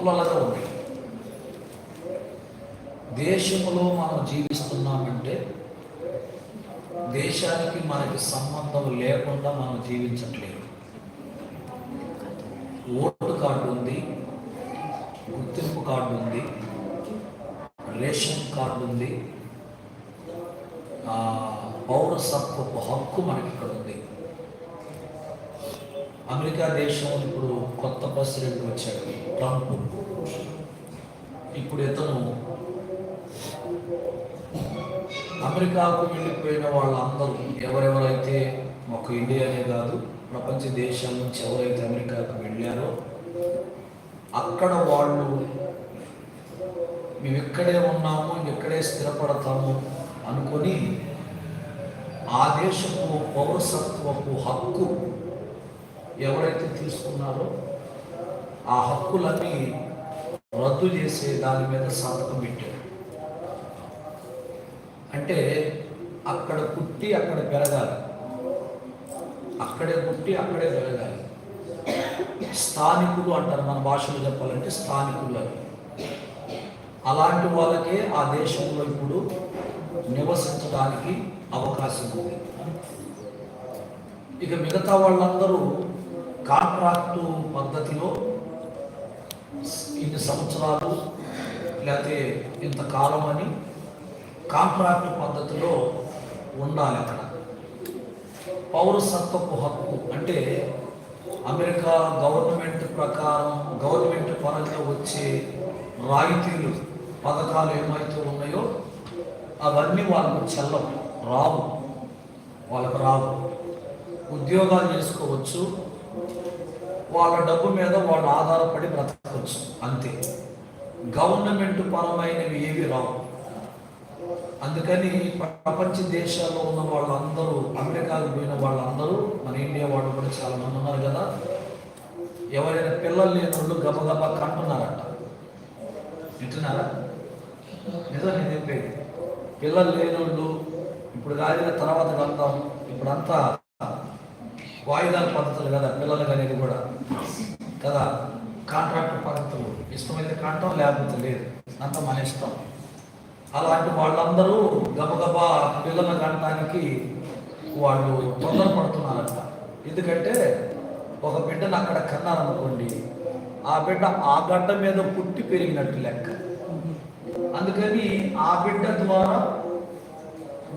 హక్కులలాగా ఉన్నాయి. దేశంలో మనం జీవిస్తున్నామంటే దేశానికి మనకి సంబంధం లేకుండా మనం జీవించట్లేదు. ఓటు కార్డు ఉంది, గుర్తింపు కార్డు ఉంది, రేషన్ కార్డు ఉంది, పౌరసత్వపు హక్కు మనకి ఇక్కడ ఉంది. అమెరికా దేశంలో ఇప్పుడు కొత్త ప్రెసిడెంట్ వచ్చాడు, ట్రంప్. ఇప్పుడు ఇతను అమెరికాకు వెళ్ళిపోయిన వాళ్ళందరూ ఎవరెవరైతే ఒక ఇండియానే కాదు ప్రపంచ దేశాల నుంచి ఎవరైతే అమెరికాకు వెళ్ళారో అక్కడ వాళ్ళు మేము ఇక్కడే ఉన్నాము, ఇక్కడే స్థిరపడతాము అనుకొని ఆ దేశపు పౌరసత్వపు హక్కు ఎవరైతే తీసుకున్నారో ఆ హక్కులన్నీ రద్దు చేసే దాని మీద సంతకం పెట్టారు. అంటే అక్కడ పుట్టి అక్కడ పెరగాలి, అక్కడే పుట్టి అక్కడే పెరగాలి. స్థానికులు అంటారు, మన భాషలో చెప్పాలంటే స్థానికులు అని. అలాంటి వాళ్ళకే ఆ దేశంలో ఇప్పుడు నివసించడానికి అవకాశం ఉంది. ఇక మిగతా వాళ్ళందరూ కాంట్రాక్టు పద్ధతిలో ఇన్ని సంవత్సరాలు లేకపోతే ఇంతకాలం అని కాంట్రాక్టు పద్ధతిలో ఉండాలి. అక్కడ పౌరసత్వపు హక్కు అంటే అమెరికా గవర్నమెంట్ ప్రకారం గవర్నమెంట్ పరంగా వచ్చే రాయితీలు పథకాలు ఏమైతే ఉన్నాయో అవన్నీ వాళ్ళకు చెల్లవు, రావు, వాళ్ళకు రావు. ఉద్యోగాలు చేసుకోవచ్చు, వాళ్ళ డబ్బు మీద వాళ్ళు ఆధారపడి బ్రతకవచ్చు, అంతే. గవర్నమెంట్ పరమైనవి ఏవి రావు. అందుకని ప్రపంచ దేశాల్లో ఉన్న వాళ్ళందరూ, అమెరికాకు పోయిన వాళ్ళందరూ, మన ఇండియా వాళ్ళు కూడా చాలా మంది ఉన్నారు కదా, ఎవరైనా పిల్లలు లేని వాళ్ళు గబగబా కంటున్నారట. వింటున్నారా? నిజం నేను చెప్పేది. పిల్లలు లేని వాళ్ళు ఇప్పుడు కాదు, తర్వాత వెళ్తాం, ఇప్పుడంతా వాయిదాల పద్ధతులు కదా పిల్లలు అనేది కూడా కదా, కాంట్రాక్ట్ పద్ధతులు. ఇష్టమైతే కంటాం, లేకపోతే లేదు, అంతా మన ఇష్టం. అలాంటి వాళ్ళందరూ గబగబా పిల్లల కంటానికి వాళ్ళు తొందరపడుతున్నారట. ఎందుకంటే ఒక బిడ్డను అక్కడ కన్నారనుకోండి, ఆ బిడ్డ ఆ గడ్డ మీద పుట్టి పెరిగినట్టు లెక్క. అందుకని ఆ బిడ్డ ద్వారా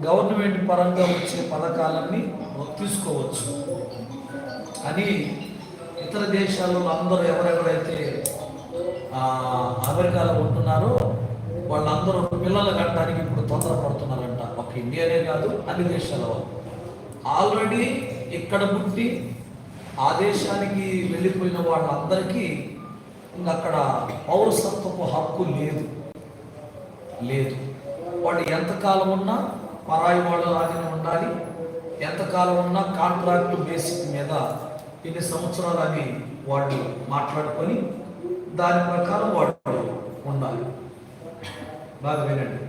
గవర్నమెంట్ పరంగా వచ్చే పథకాలన్నీ తీసుకోవచ్చు అని ఇతర దేశాల్లో అందరూ ఎవరెవరైతే అమెరికాలో ఉంటున్నారో వాళ్ళందరూ పిల్లలు కట్టడానికి ఇప్పుడు తొందరపడుతున్నారంట. ఒక ఇండియానే కాదు, అన్ని దేశాల ఆల్రెడీ ఇక్కడ పుట్టి ఆ దేశానికి వెళ్ళిపోయిన వాళ్ళందరికీ అక్కడ పౌరసత్వపు హక్కు లేదు. వాళ్ళు ఎంతకాలం ఉన్నా పరాయి వాళ్ళు లాగానే ఉండాలి, ఎంతకాలం ఉన్నా కాంట్రాక్ట్ బేసిక్ మీద ఇన్ని సంవత్సరాలు అని వాళ్ళు మాట్లాడుకొని దాని ప్రకారం వాళ్ళు ఉండాలి. బాగా వినండి.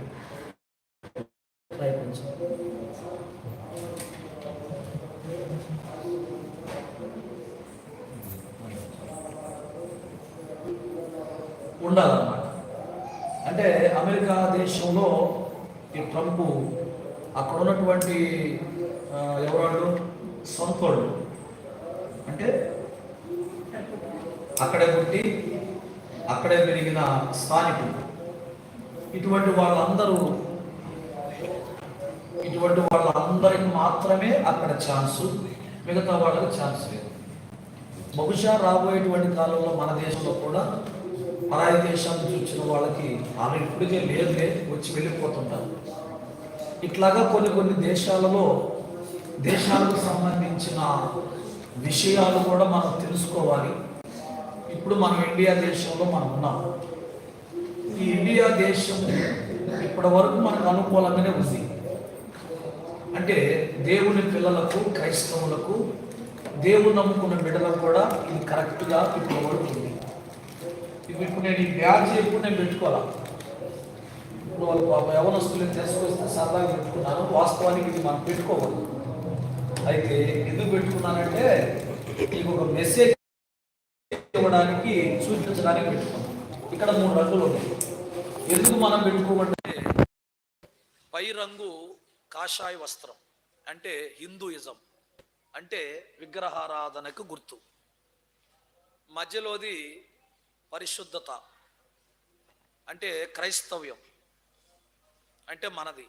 ఉండాలన్నమాట. అంటే అమెరికా దేశంలో ఈ ట్రంప్ అక్కడ ఉన్నటువంటి ఎవరు సొంతోళ్ళు, అంటే అక్కడే పుట్టి అక్కడే పెరిగిన స్థానికులు, ఇటువంటి వాళ్ళందరికి మాత్రమే అక్కడ ఛాన్సు, మిగతా వాళ్ళకి ఛాన్స్ లేదు. బహుశా రాబోయేటువంటి కాలంలో మన దేశంలో కూడా పరాయి దేశం నుంచి వచ్చిన వాళ్ళకి ఆల్రెడీ ఇప్పటికే లేదులే, వచ్చి వెళ్ళిపోతుంటారు. ఇట్లాగా కొన్ని దేశాలలో దేశాలకు సంబంధించిన విషయాలు కూడా మనం తెలుసుకోవాలి. ఇప్పుడు మనం ఇండియా దేశంలో మనం ఉన్నాం. ఈ ఇండియా దేశం ఇప్పటి వరకు మనకు అనుకూలంగానే ఉంది. అంటే దేవుని పిల్లలకు, క్రైస్తవులకు, దేవుని నమ్ముకున్న బిడ్డలకు కూడా ఇది కరెక్ట్గా ఇప్పటి వరకు ఉంది. ఇప్పుడు నేను ఈ బ్యాడ్జ్ ఎప్పుడు నేను పెట్టుకోవాలా, ఇప్పుడు వాళ్ళు యవనస్తులను తీసుకొస్తే సరదాగా పెట్టుకున్నాను, వాస్తవానికి ఇది మనం పెట్టుకోవాలి. అయితే ఎందుకు పెట్టుకున్నానంటే నీకు ఒక మెసేజ్ ఇవ్వడానికి, సూచించడానికి పెట్టుకున్నాను. ఇక్కడ 3 రంగులు ఉన్నాయి. ఎందుకు మనం పెట్టుకోమంటే పై రంగు కాషాయ వస్త్రం అంటే హిందూయిజం, అంటే విగ్రహారాధనకు గుర్తు. మధ్యలోది పరిశుద్ధత అంటే క్రైస్తవ్యం, అంటే మనది.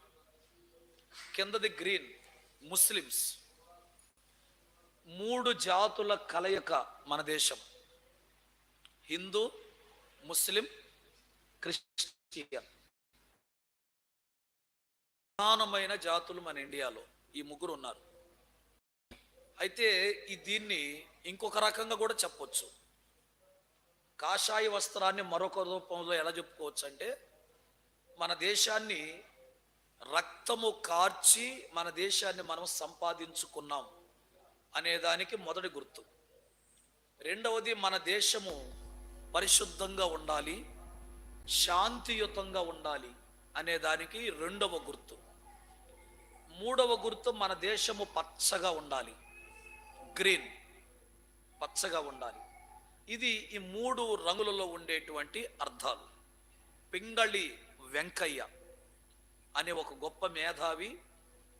కిందది గ్రీన్ ముస్లిమ్స్. 3 జాతుల కలయిక మన దేశం. హిందూ, ముస్లిం, క్రిస్టియన్. ప్రధానమైన జాతులు మన ఇండియాలో ఈ 3 ఉన్నారు. అయితే దీన్ని ఇంకొక రకంగా కూడా చెప్పొచ్చు. కాషాయ వస్త్రాన్ని మరొక రూపంలో ఎలా చెప్పుకోవచ్చు అంటే, మన దేశాన్ని రక్తము కార్చి మన దేశాన్ని మనం సంపాదించుకున్నాం అనేదానికి మొదటి గుర్తు. రెండవది, మన దేశము పరిశుద్ధంగా ఉండాలి, శాంతియుతంగా ఉండాలి అనేదానికి రెండవ గుర్తు. మూడవ గుర్తు, మన దేశము పచ్చగా ఉండాలి, గ్రీన్, పచ్చగా ఉండాలి. ఇది ఈ 3 రంగులలో ఉండేటువంటి అర్థాలు. పింగళి వెంకయ్య అనే ఒక గొప్ప మేధావి,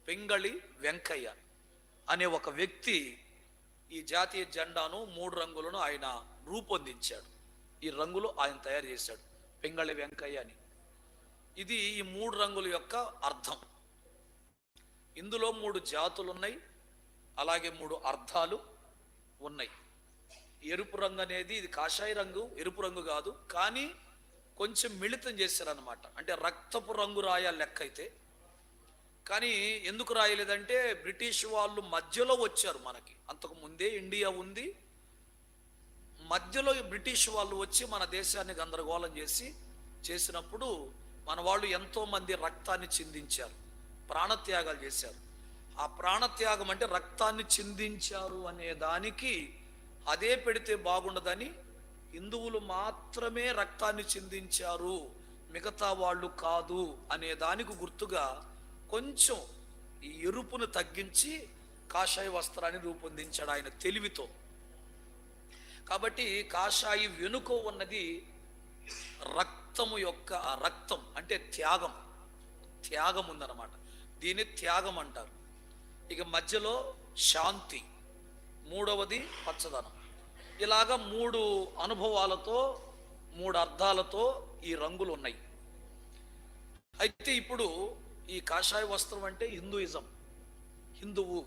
పింగళి వెంకయ్య అనే ఒక వ్యక్తి ఈ జాతీయ జెండాను 3 రంగులను ఆయన రూపొందించాడు. ఈ రంగులు ఆయన తయారు చేశాడు, పింగళి వెంకయ్య అని. ఇది ఈ 3 రంగుల యొక్క అర్థం. ఇందులో 3 జాతులు ఉన్నాయి, అలాగే 3 అర్థాలు ఉన్నాయి. ఎరుపు రంగు అనేది, ఇది కాషాయ రంగు, ఎరుపు రంగు కాదు, కానీ కొంచెం మిళితం చేశారనమాట. అంటే రక్తపు రంగు రాయాలి లెక్క అయితే, కానీ ఎందుకు రాయలేదంటే బ్రిటిష్ వాళ్ళు మధ్యలో వచ్చారు మనకి. అంతకు ముందే ఇండియా ఉంది, మధ్యలో బ్రిటిష్ వాళ్ళు వచ్చి మన దేశాన్ని గందరగోళం చేసినప్పుడు మన వాళ్ళు ఎంతో మంది రక్తాన్ని చిందించారు, ప్రాణత్యాగాలు చేశారు. ఆ ప్రాణత్యాగం అంటే రక్తాన్ని చిందించారు అనే దానికి అదే పెడితే బాగుండదని హిందువులు మాత్రమే రక్తాన్ని చిందించారు, మిగతా వాళ్ళు కాదు అనే దానికి గుర్తుగా కొంచెం ఈ ఎరుపును తగ్గించి కాషాయ వస్త్రాన్ని రూపొందించాడు ఆయన తెలివితో. కాబట్టి కాషాయి వెనుక ఉన్నది రక్తము యొక్క, రక్తం అంటే త్యాగం, త్యాగం ఉందన్నమాట. దీన్ని త్యాగం అంటారు. ఇక మధ్యలో శాంతి, మూడవది పచ్చదనం. ఇలాగా 3 అనుభవాలతో, 3 అర్థాలతో ఈ రంగులు ఉన్నాయి. అయితే ఇప్పుడు ఈ కాషాయ వస్త్రం అంటే హిందూయిజం,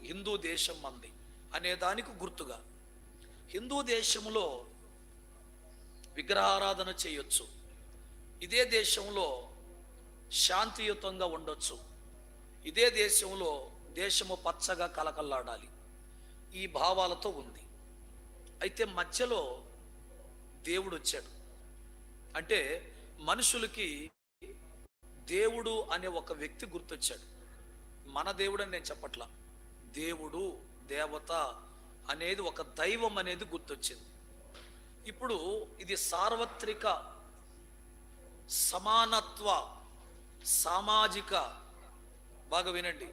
హిందూ దేశం మంది అనే దానికి గుర్తుగా. హిందూ దేశంలో విగ్రహారాధన చేయొచ్చు, ఇదే దేశంలో శాంతియుతంగా ఉండొచ్చు, ఇదే దేశంలో దేశము పచ్చగా కలకల్లాడాలి, ఈ భావాలతో ఉంది. అయితే మధ్యలో దేవుడు వచ్చాడు. అంటే మనుషులకి దేవుడు అనే ఒక వ్యక్తి గుర్తొచ్చాడు. మన దేవుడు అని నేను చెప్పట్లా, దేవుడు, దేవత అనేది ఒక దైవం అనేది గుర్తొచ్చింది. ఇప్పుడు ఇది సార్వత్రిక సమానత్వ, సామాజిక, బాగా వినండి,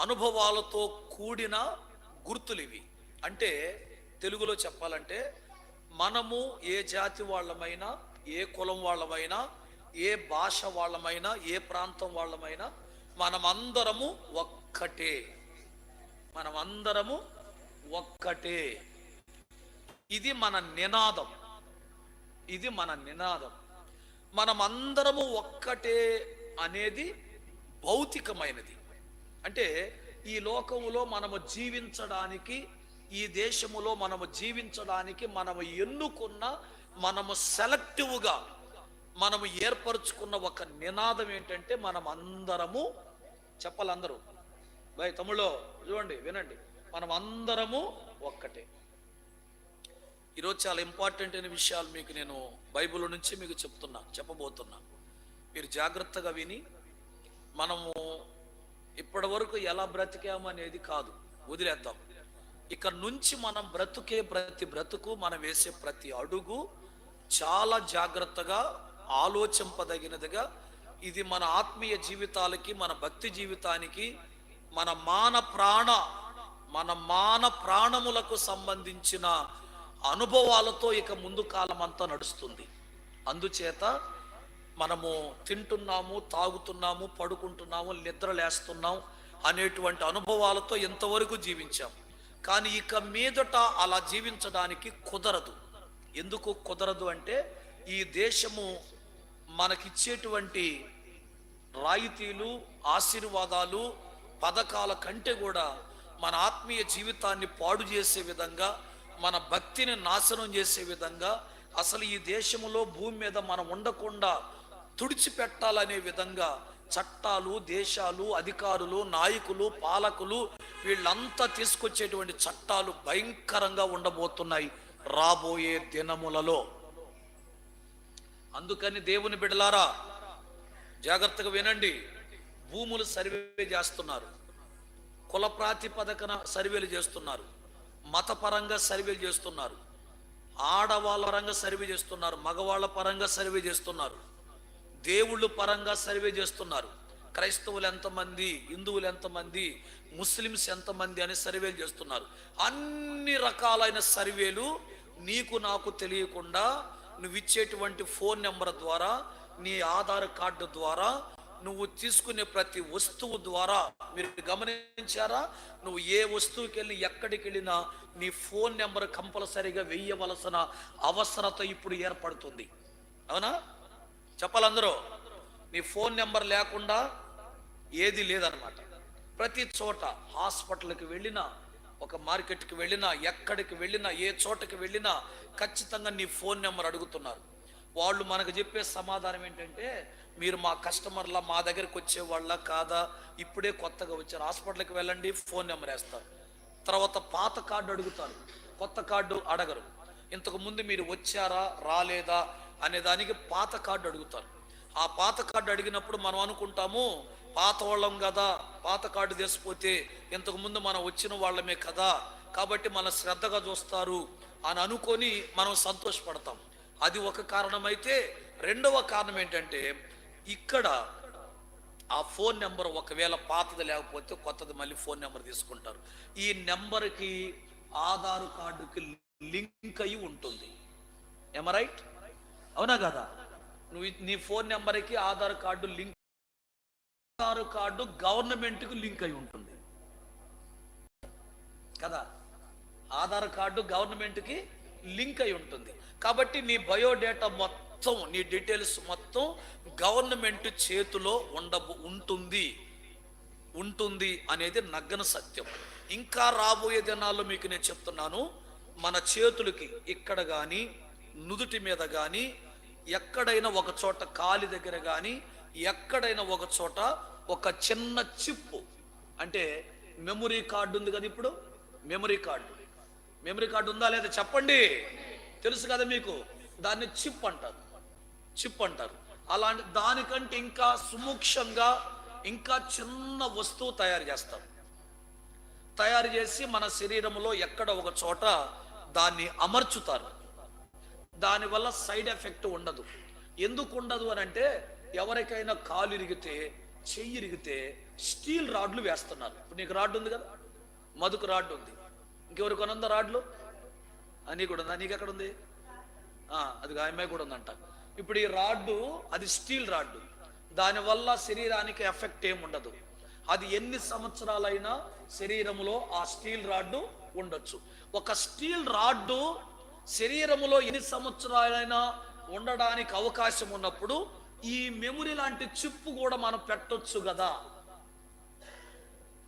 అనుభవాలతో కూడిన గుర్తులు ఇవి. అంటే తెలుగులో చెప్పాలంటే, మనము ఏ జాతి వాళ్ళమైనా, ఏ కులం వాళ్ళమైనా, ఏ భాష వాళ్ళమైనా, ఏ ప్రాంతం వాళ్ళమైనా, మనమందరము ఒక్కటే, మనమందరము ఒక్కటే. ఇది మన నినాదం, ఇది మన నినాదం. మనమందరము ఒక్కటే అనేది భౌతికమైనది. అంటే ఈ లోకములో మనము జీవించడానికి, ఈ దేశములో మనము జీవించడానికి మనము ఎన్నుకున్న, మనము సెలెక్టివ్గా మనము ఏర్పరచుకున్న ఒక నినాదం ఏంటంటే, మనం అందరము, చెప్పాలందరూ భయ్ తమ్ముళ్ళు చూడండి, వినండి, మనం అందరము ఒక్కటే. ఈరోజు చాలా ఇంపార్టెంట్ అయిన విషయాలు మీకు నేను బైబిల్ నుంచి మీకు చెప్పబోతున్నా. మీరు జాగ్రత్తగా విని, మనము ఇప్పటి వరకు ఎలా బ్రతికాము అనేది కాదు, వదిలేద్దాం. ఇక నుంచి మనం బ్రతుకే ప్రతి బ్రతుకు, మనం వేసే ప్రతి అడుగు చాలా జాగ్రత్తగా ఆలోచింపదగినదిగా, ఇది మన ఆత్మీయ జీవితాలకి, మన భక్తి జీవితానికి, మన మాన ప్రాణములకు సంబంధించిన అనుభవాలతో ఇక ముందు కాలం అంతా నడుస్తుంది. అందుచేత మనము తింటున్నాము, తాగుతున్నాము, పడుకుంటున్నాము, నిద్రలేస్తున్నాం అనేటువంటి అనుభవాలతో ఎంతవరకు జీవించాం. కానీ ఇక మీదట అలా జీవించడానికి కుదరదు. ఎందుకు కుదరదు అంటే ఈ దేశము మనకిచ్చేటువంటి రాయితీలు, ఆశీర్వాదాలు, పథకాల కంటే కూడా మన ఆత్మీయ జీవితాన్ని పాడు చేసే విధంగా, మన భక్తిని నాశనం చేసే విధంగా, అసలు ఈ దేశంలో భూమి మీద మనం ఉండకుండా తుడిచిపెట్టాలనే విధంగా చట్టాలు, దేశాలు, అధికారులు, నాయకులు, పాలకులు వీళ్ళంతా తీసుకొచ్చేటువంటి చట్టాలు భయంకరంగా ఉండబోతున్నాయి రాబోయే దినములలో. అందుకని దేవుని బిడ్డలారా జాగ్రత్తగా వినండి. భూములు సర్వే చేస్తున్నారు, కుల ప్రాతిపదికన సర్వేలు చేస్తున్నారు, మతపరంగా సర్వేలు చేస్తున్నారు, ఆడవాళ్ళ పరంగా సర్వే చేస్తున్నారు, మగవాళ్ళ పరంగా సర్వే చేస్తున్నారు, దేవుళ్ళు పరంగా సర్వే చేస్తున్నారు. క్రైస్తవులు ఎంతమంది, హిందువులు ఎంతమంది, ముస్లిమ్స్ ఎంతమంది అని సర్వేలు చేస్తున్నారు. అన్ని రకాలైన సర్వేలు నీకు నాకు తెలియకుండా నువ్వు ఇచ్చేటువంటి ఫోన్ నెంబర్ ద్వారా, నీ ఆధార్ కార్డు ద్వారా, నువ్వు తీసుకునే ప్రతి వస్తువు ద్వారా. మీరు గమనించారా? నువ్వు ఏ వస్తువుకి వెళ్ళి ఎక్కడికి వెళ్ళినా నీ ఫోన్ నెంబర్ కంపల్సరీగా వెయ్యవలసిన అవసరత ఇప్పుడు ఏర్పడుతుంది. అవునా? చెప్పాలందరూ. నీ ఫోన్ నెంబర్ లేకుండా ఏది లేదనమాట. ప్రతి చోట, హాస్పిటల్కి వెళ్ళినా, ఒక మార్కెట్కి వెళ్ళినా, ఎక్కడికి వెళ్ళినా, ఏ చోటకి వెళ్ళినా ఖచ్చితంగా నీ ఫోన్ నెంబర్ అడుగుతున్నారు. వాళ్ళు మనకు చెప్పే సమాధానం ఏంటంటే, మీరు మా కస్టమర్లా, మా దగ్గరికి వచ్చేవాళ్ళ కాదా, ఇప్పుడే కొత్తగా వచ్చారు, హాస్పిటల్కి వెళ్ళండి, ఫోన్ నెంబర్ వేస్తారు. తర్వాత పాత కార్డు అడుగుతారు, కొత్త కార్డు అడగరు. ఇంతకు ముందు మీరు వచ్చారా రాలేదా అనే దానికి పాత కార్డు అడుగుతారు. ఆ పాత కార్డు అడిగినప్పుడు మనం అనుకుంటాము, పాత వాళ్ళం కదా, పాత కార్డు తీసిపోతే ఇంతకు ముందు మనం వచ్చిన వాళ్ళమే కదా, కాబట్టి మన శ్రద్ధగా చూస్తారు అని అనుకొని మనం సంతోషపడతాం. అది ఒక కారణమైతే, రెండవ కారణం ఏంటంటే, ఇక్కడ ఆ ఫోన్ నెంబర్ ఒకవేళ పాతది లేకపోతే కొత్తది మళ్ళీ ఫోన్ నెంబర్ తీసుకుంటారు. ఈ నెంబర్కి ఆధార్ కార్డుకి లింక్ అయి ఉంటుంది. ఏమ రైట్? అవునా కదా? నువ్వు నీ ఫోన్ నెంబర్కి Aadhaar card link, Aadhaar card గవర్నమెంట్కి లింక్ అయి ఉంటుంది కదా. ఆధార్ కార్డు గవర్నమెంట్కి లింక్ అయి ఉంటుంది. కాబట్టి నీ బయోడేటా మొత్తం, నీ డీటెయిల్స్ మొత్తం గవర్నమెంట్ చేతిలో ఉంటుంది అనేది నగ్గన సత్యం. ఇంకా రాబోయే దినాల్లో మీకు నేను చెప్తున్నాను, మన చేతులకి ఇక్కడ కానీ, నుదుటి మీద కానీ, ఎక్కడైనా ఒక చోట కాలి దగ్గర కానీ, ఎక్కడైనా ఒక చోట ఒక చిన్న చిప్పు, అంటే మెమరీ కార్డు ఉంది కదా. ఇప్పుడు మెమరీ కార్డు ఉందా లేదా చెప్పండి? తెలుసు కదా మీకు. దాన్ని చిప్ అంటారు. అలాంటి దానికంటే ఇంకా సుముక్షంగా ఇంకా చిన్న వస్తువు తయారు చేసి మన శరీరంలో ఎక్కడ ఒక చోట దాన్ని అమర్చుతారు. దానివల్ల సైడ్ ఎఫెక్ట్ ఉండదు. ఎందుకు ఉండదు అని అంటే, ఎవరికైనా కాలు ఇరిగితే, చెయ్యి ఇరిగితే స్టీల్ రాడ్లు వేస్తున్నారు. ఇప్పుడు నీకు రాడ్ ఉంది కదా, మధుకు రాడ్ ఉంది, ఇంకెవరికి ఉందా రాడ్లు? అని కూడా ఉందా? నీకు ఎక్కడ ఉంది? అది అమ్మాయి కూడా ఉందంట. ఇప్పుడు ఈ రాడ్డు, అది స్టీల్ రాడ్డు, దానివల్ల శరీరానికి ఎఫెక్ట్ ఏముండదు. అది ఎన్ని సంవత్సరాలైనా శరీరంలో ఆ స్టీల్ రాడ్డు ఉండొచ్చు. ఒక స్టీల్ రాడ్డు శరీరంలో ఎన్ని సంవత్సరాలైనా ఉండడానికి అవకాశం ఉన్నప్పుడు ఈ మెమరీ లాంటి చిప్పు కూడా మనం పెట్టొచ్చు కదా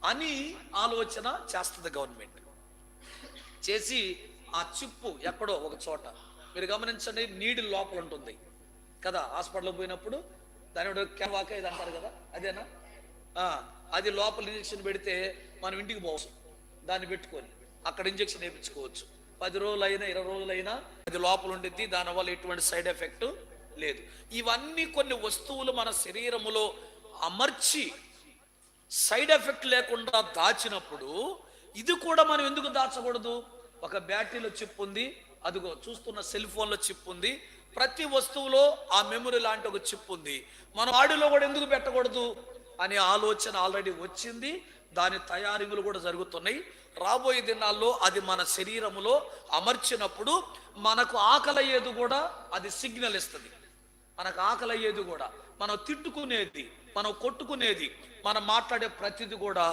అని ఆలోచన చేస్తుంది గవర్నమెంట్. చేసి ఆ చిప్పు ఎక్కడో ఒక చోట, మీరు గమనించండి, నీడి లోపల ఉంటుంది కదా. హాస్పిటల్కి పోయినప్పుడు దాని కెవాక ఇది అంటారు కదా, అదేనా? అది లోపల ఇంజక్షన్ పెడితే మనం ఇంటికి పోవచ్చు, దాన్ని పెట్టుకొని అక్కడ ఇంజక్షన్ వేయించుకోవచ్చు. 10 రోజులైనా 20 రోజులైనా అది లోపల ఉండిద్ది, దానివల్ల ఎటువంటి సైడ్ ఎఫెక్ట్ లేదు. ఇవన్నీ కొన్ని వస్తువులు మన శరీరములో అమర్చి సైడ్ ఎఫెక్ట్ లేకుండా దాచినప్పుడు, ఇది కూడా మనం ఎందుకు దాచకూడదు? ఒక బ్యాటరీలో చిప్ ఉంది, అదిగో చూస్తున్న సెల్ ఫోన్లో చిప్ ఉంది, ప్రతి వస్తువులో ఆ మెమరీ లాంటి ఒక చిప్ ఉంది, మన బాడీలో కూడా ఎందుకు పెట్టకూడదు అనే ఆలోచన ఆల్రెడీ వచ్చింది. దాని తయారీలు కూడా జరుగుతున్నాయి. రాబోయే దినాల్లో అది మన శరీరములో అమర్చినప్పుడు మనకు ఆకలి అయ్యేది కూడా అది సిగ్నల్ ఇస్తుంది. మనకు ఆకలి అయ్యేది కూడా, మనం తిట్టుకునేది, మనం కొట్టుకునేది, మనం మాట్లాడే ప్రతిది కూడా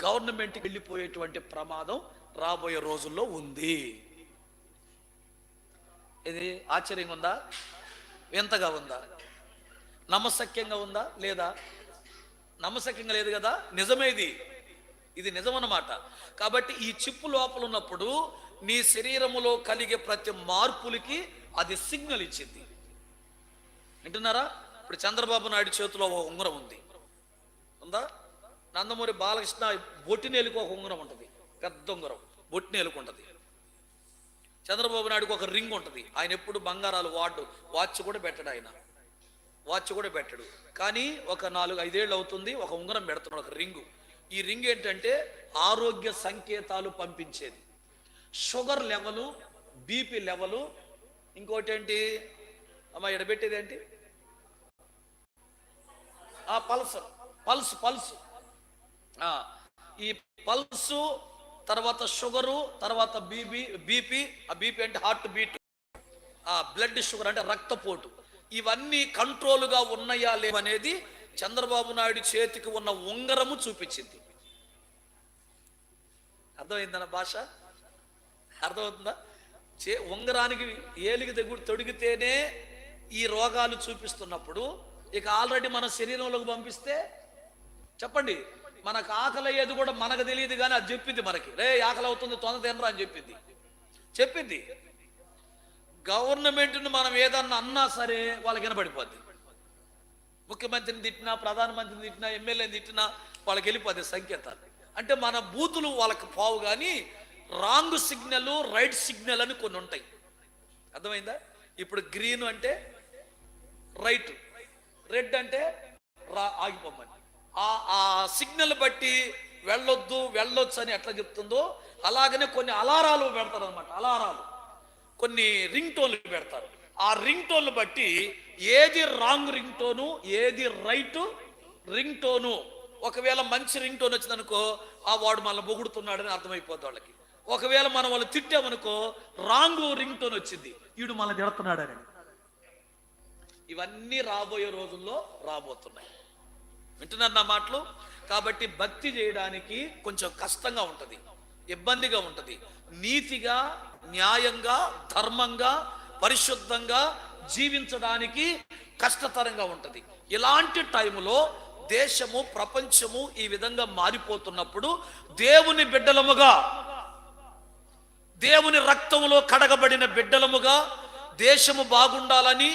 గవర్నమెంట్కి వెళ్ళిపోయేటువంటి ప్రమాదం రాబోయే రోజుల్లో ఉంది. ఇది ఆశ్చర్యంగా ఉందా? వింతగా ఉందా? నమ్మశక్యంగా ఉందా? లేదా? నమ్మశక్యంగా లేదు కదా. నిజమేది, ఇది నిజమన్నమాట. కాబట్టి ఈ చిప్పు లోపల ఉన్నప్పుడు నీ శరీరములో కలిగే ప్రతి మార్పులకి అది సిగ్నల్ ఇచ్చింది. వింటున్నారా? ఇప్పుడు చంద్రబాబు నాయుడు చేతిలో ఒక ఉంగరం ఉంది, ఉందా? నందమూరి బాలకృష్ణ బొట్టినేలుకు ఒక ఉంగరం ఉంటుంది, పెద్ద ఉంగరం బొట్టినేలుకు ఉంటుంది. చంద్రబాబు నాయుడుకు ఒక రింగ్ ఉంటుంది. ఆయన ఎప్పుడు బంగారాలు వాచ్ కూడా పెట్టడు, ఆయన వాచ్ కూడా పెట్టడు. కానీ ఒక 4-5 ఏళ్ళు అవుతుంది ఒక ఉంగరం పెడుతున్నాడు, ఒక రింగు. ఈ రింగ్ ఏంటంటే ఆరోగ్య సంకేతాలు పంపించేది. షుగర్ లెవెలు, బీపీ లెవెలు, ఇంకోటి ఏంటి అమ్మా ఎడబెట్టేది ఏంటి, పల్స్. ఈ పల్సు, తర్వాత షుగరు, తర్వాత బీపీ. ఆ బీపీ అంటే హార్ట్ బీట్, బ్లడ్ షుగర్ అంటే రక్తపోటు. ఇవన్నీ కంట్రోల్గా ఉన్నాయా లేవనేది చంద్రబాబు నాయుడు చేతికి ఉన్న ఉంగరము చూపించింది. అర్థమైందన్న భాష? అర్థమవుతుందా? ఉంగరానికి ఏలికి తొడిగితేనే ఈ రోగాలు చూపిస్తున్నప్పుడు, ఇక ఆల్రెడీ మన శరీరంలోకి పంపిస్తే చెప్పండి, మనకు ఆకలి అయ్యేది కూడా మనకు తెలియదు, కానీ అది చెప్పింది మనకి, రే ఆకలి అవుతుంది తొందర తినరా అని చెప్పింది. గవర్నమెంట్ని మనం ఏదన్నా అన్నా సరే వాళ్ళకి వినపడిపోద్ది. ముఖ్యమంత్రిని తిట్టినా, ప్రధానమంత్రిని తిట్టినా, ఎమ్మెల్యేని తిట్టినా వాళ్ళకి వెళ్ళిపోద్ది సంకేతాలు. అంటే మన బూతులు వాళ్ళకి పావు, కానీ రాంగ్ సిగ్నల్, రైట్ సిగ్నల్ అని కొన్ని ఉంటాయి. అర్థమైందా? ఇప్పుడు గ్రీన్ అంటే రైట్, రెడ్ అంటే ఆగిపోమని. ఆ సిగ్నల్ బట్టి వెళ్ళొచ్చు అని ఎట్లా చెప్తుందో, అలాగనే కొన్ని అలారాలు పెడతారు అనమాట. అలారాలు, కొన్ని రింగ్ టోన్లు పెడతారు. ఆ రింగ్ టోన్లు బట్టి ఏది రాంగ్ రింగ్ టోను, ఏది రైట్ రింగ్ టోను. ఒకవేళ మంచి రింగ్ టోన్ వచ్చిందనుకో, ఆ వాడు మనల్ని పొగుడుతున్నాడని అర్థమైపోద్ది వాళ్ళకి. ఒకవేళ మనం వాళ్ళు తిట్టామనుకో, రాంగ్ రింగ్ టోన్ వచ్చింది, వీడు మనల్ని తిడుతున్నాడని. ఇవన్నీ రాబోయే రోజుల్లో రాబోతున్నాయి. వింటున్నారు నా మాటలు? కాబట్టి భక్తి చేయడానికి కొంచెం కష్టంగా ఉంటుంది, ఇబ్బందిగా ఉంటుంది. నీతిగా, న్యాయంగా, ధర్మంగా, పరిశుద్ధంగా జీవించడానికి కష్టతరంగా ఉంటుంది. ఇలాంటి టైములో దేశము, ప్రపంచము ఈ విధంగా మారిపోతున్నప్పుడు దేవుని బిడ్డలముగా, దేవుని రక్తములో కడగబడిన బిడ్డలముగా దేశము బాగుండాలని,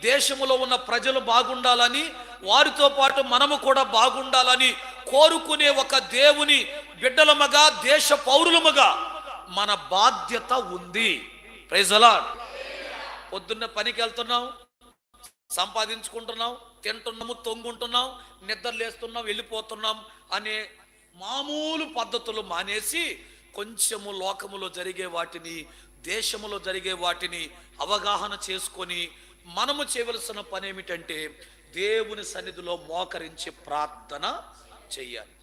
దేశములో ఉన్న ప్రజలు బాగుండాలని, వారితో పాటు మనము కూడా బాగుండాలని కోరుకునే ఒక దేవుని బిడ్డలముగా, దేశ పౌరులముగా మన బాధ్యత ఉంది. Praise the Lord. పొద్దున్న పనికి వెళ్తున్నాం, సంపాదించుకుంటున్నాం, తింటున్నాము, తొంగుంటున్నాం, నిద్రలేస్తున్నాం, వెళ్ళిపోతున్నాం అనే మామూలు పద్ధతులు మానేసి కొంచెము లోకములో జరిగే వాటిని, దేశములో జరిగే వాటిని అవగాహన చేసుకొని మనము చేయవలసిన పని ఏమిటంటే దేవుని సన్నిధిలో మోకరించి ప్రార్థన చెయ్యాలి.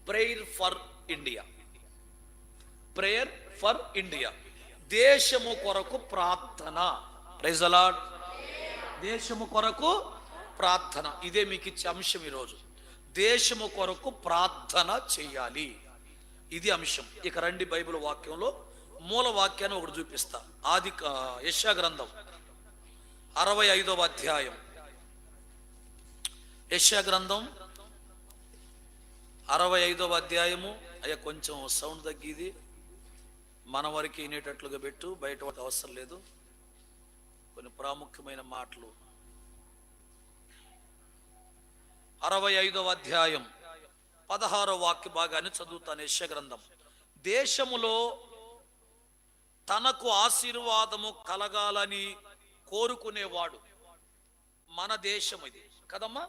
Prayer for India, prayer for India, దేశము కొరకు ప్రార్థన. Praise the Lord. దేశము కొరకు ప్రార్థన, ఇదే మీకు ఇచ్చే అంశం ఈరోజు. దేశము కొరకు ప్రార్థన చెయ్యాలి, ఇది అంశం. ఇక రండి, బైబిల్ వాక్యంలో మూల వాక్యాన్ని ఒకటి చూపిస్తా. యెషయా గ్రంథం 65వ అధ్యాయం. యెషయా గ్రంథం 65వ అధ్యాయము. అయ్యా కొంచెం సౌండ్ తగ్గిది, మన వరకు వినేటట్లుగా పెట్టు, బయట వాటి అవసరం లేదు. కొన్ని ప్రాముఖ్యమైన మాటలు. 65వ అధ్యాయం 16వ వాక్య భాగాన్ని చదువుతాను. యెషయా గ్రంథం. దేశములో తనకు ఆశీర్వాదము కలగాలని కోరుకునేవాడు, మన దేశం ఇది కదమ్మా,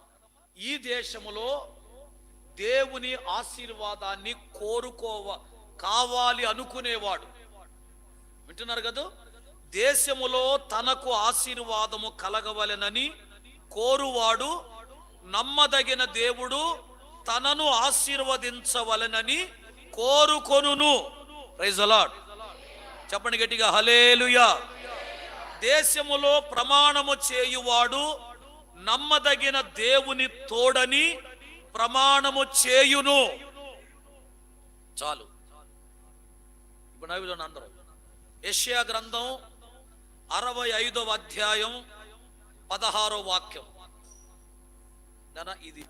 ఈ దేశములో దేవుని ఆశీర్వాదాన్ని కావాలి అనుకునేవాడు. వింటున్నారు కదా? దేశములో తనకు ఆశీర్వాదము కలగవలెనని కోరువాడు, నమ్మదగిన దేవుడు తనను ఆశీర్వదించవలెనని కోరుకొనును. Praise the Lord. చెప్పండి గట్టిగా, హల్లెలూయా. దేశములో ప్రమాణము చేయువాడు నమ్మదగిన దేవుని తోడని ప్రమాణము చేయును. చాలు. ఇప్పుడు నవ్వులోని అందరూ యెషయా గ్రంథం 65వ అధ్యాయం 16వ వాక్యం. ఇది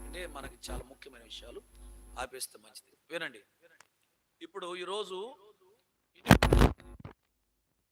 అంటే మనకి చాలా ముఖ్యమైన విషయాలు, ఆపేస్తే మంచిది. వినండి. ఇప్పుడు ఈరోజు